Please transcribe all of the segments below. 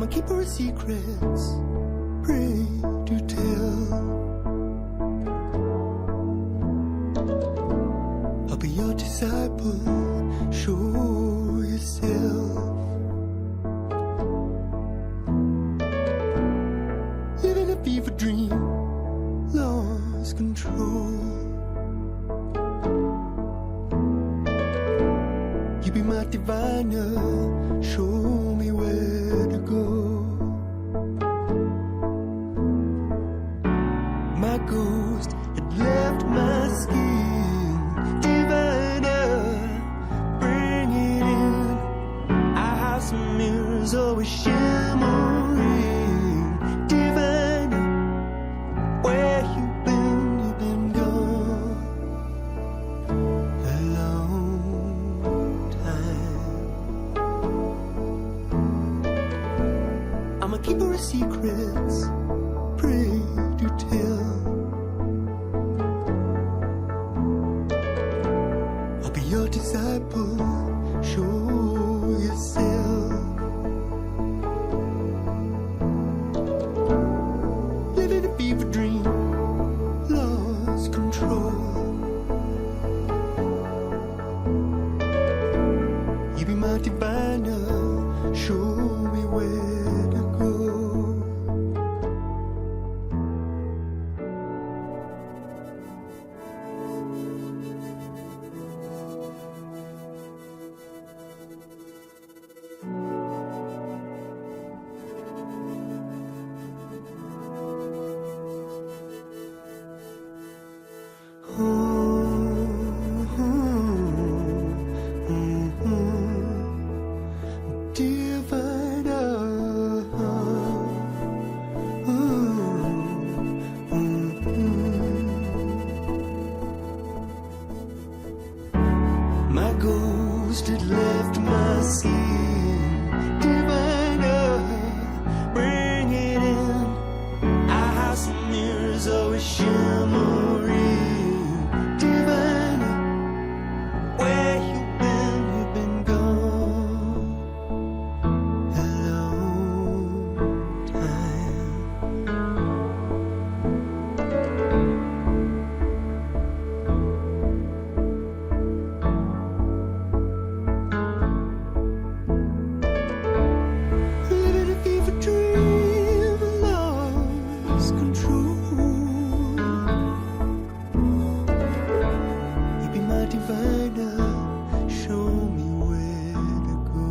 a keeper of secrets, pray to tell. I'll be your disciple, show yourself. Living a fever dream, lost control. You be my diviner, show me where to go. My ghost had left my skin, diviner, bring it in. Our house of mirrors always shimmering, diviner, where you been? You've been gone a long time. I'm a keeper of secrets, pray to tell. I'll be your disciple, show yourself. Living a fever dream, lost control. You be my diviner, show me where to go. My ghost had left my skin, diviner, bring it in. Our house of mirrors always shimmering, diviner, where you been? You've been gone a long time. Living a fever dream, lost control. You be my diviner, show me where to go.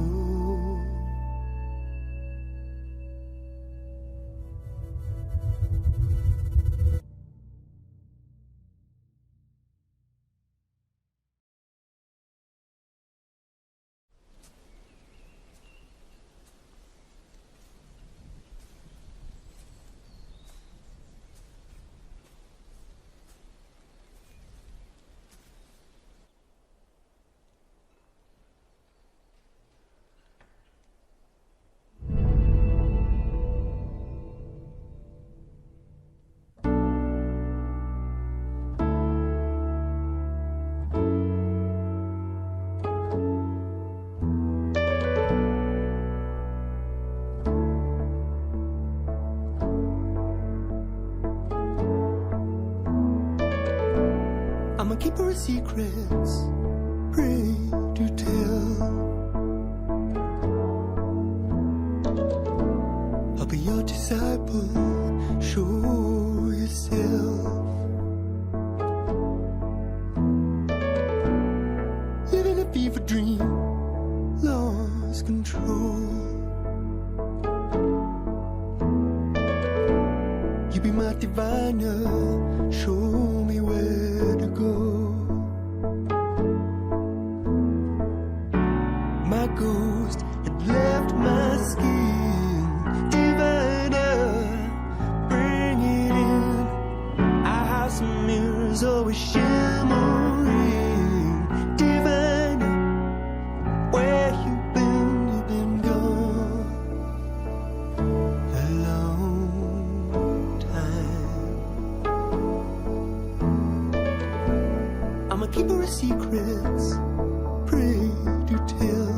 I'm a keeper of secrets, pray to tell. I'll be your disciple, show yourself. Living a fever dream, lost control. You be my diviner, show me where to go. My ghost had left my skin, diviner, bring it in. Our house of mirrors always shimmering, diviner, where you been? You've been gone a long time. I'm a keeper of secrets, pray to tell.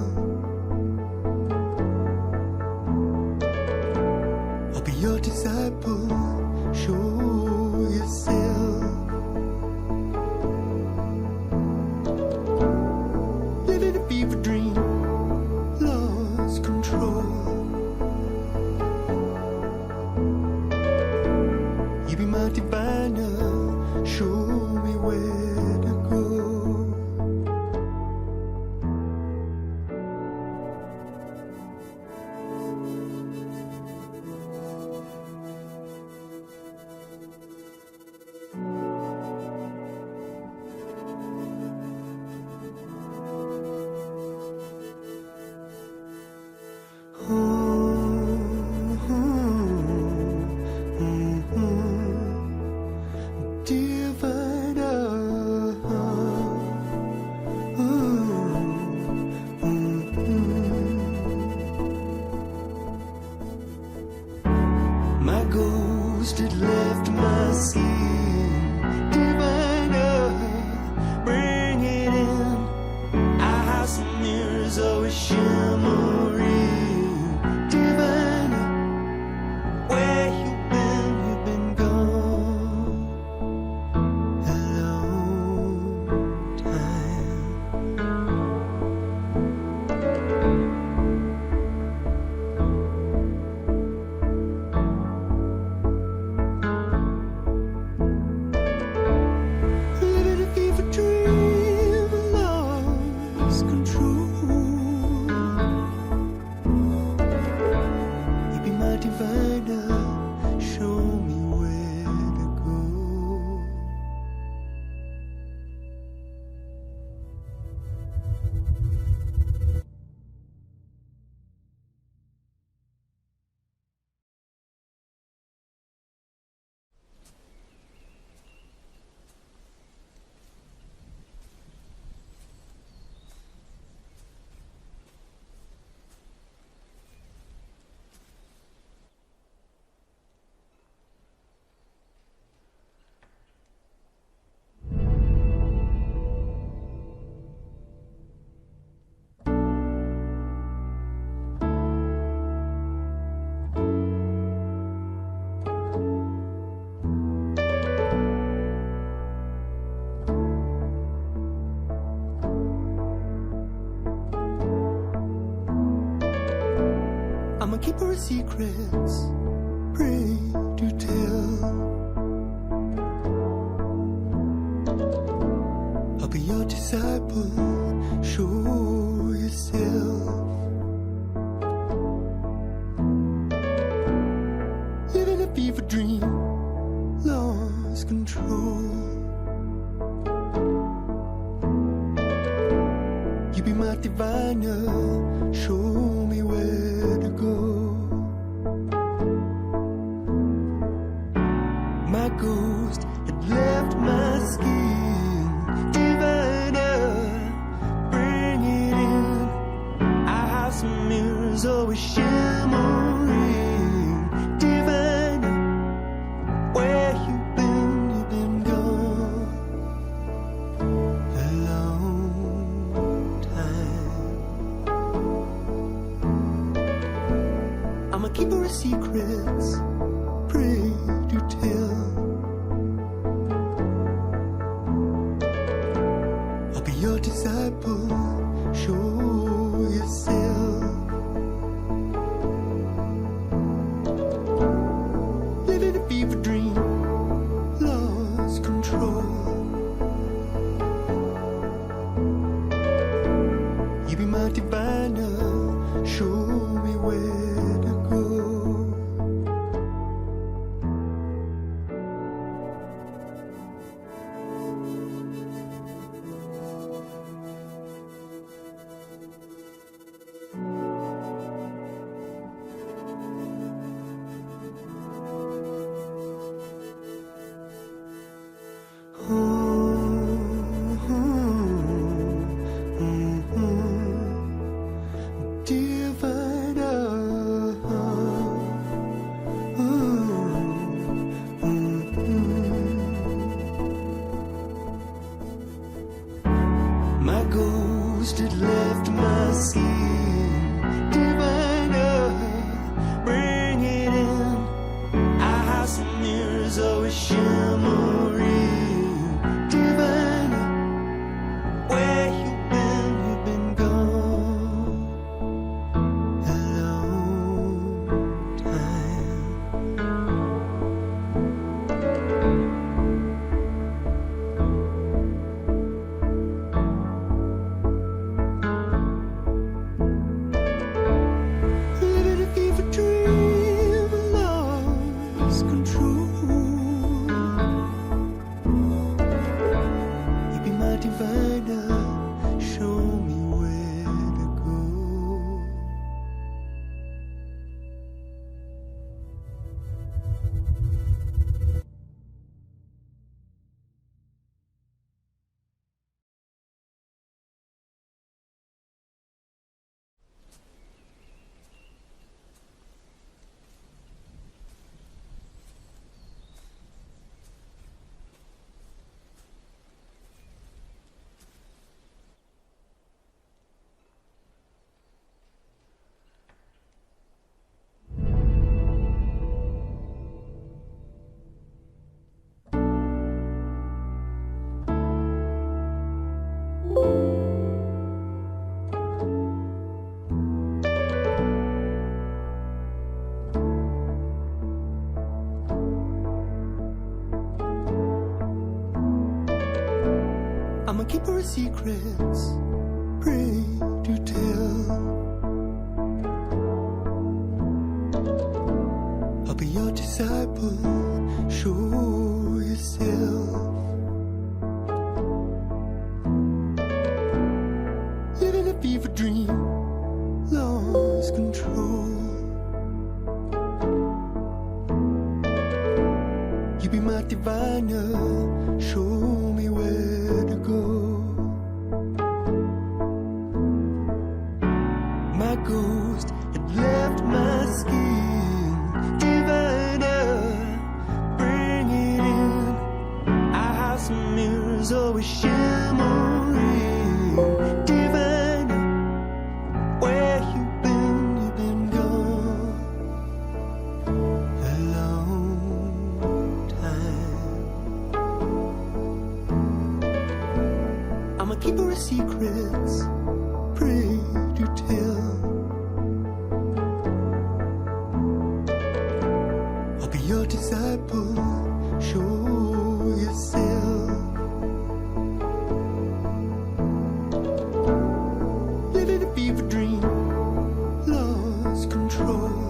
diviner, show me where to go. My ghost had left my skin. Diviner, bring it in. Our house of mirrors always shimmering. Diviner, where you been? You've been gone a long time. Living a fever dream, lost control. You be my diviner, show me where to go. I'm a keeper of secrets, pray to tell. I'll be your disciple, show yourself. Living a fever dream, lost control. You be my diviner, show me where to go. My ghost had left my skin. Diviner, bring it in. Our house of mirrors always shimmering. Diviner, where you been? You've been gone a long time. I'm a keeper of secrets, pray to tell. I'll be your disciple, show yourself. Living a fever dream, lost control. You be my diviner, show me where to go. My ghost had left my skin. Diviner, bring it in. Our house of mirrors always shimmering. Diviner, where you been? You've been gone a long time. I'm a keeper of secrets, pray to tell. I'll be your disciple, show yourself. Living a fever dream, lost control. You be my diviner, show me where to go. My ghost had left my skin, diviner, bring it in. Our house of mirrors always shimmering, diviner, where you been gone a long time. I'm a keeper of secrets, pray to tell. I'll be your disciple, show yourself. Living a fever dream, lost control.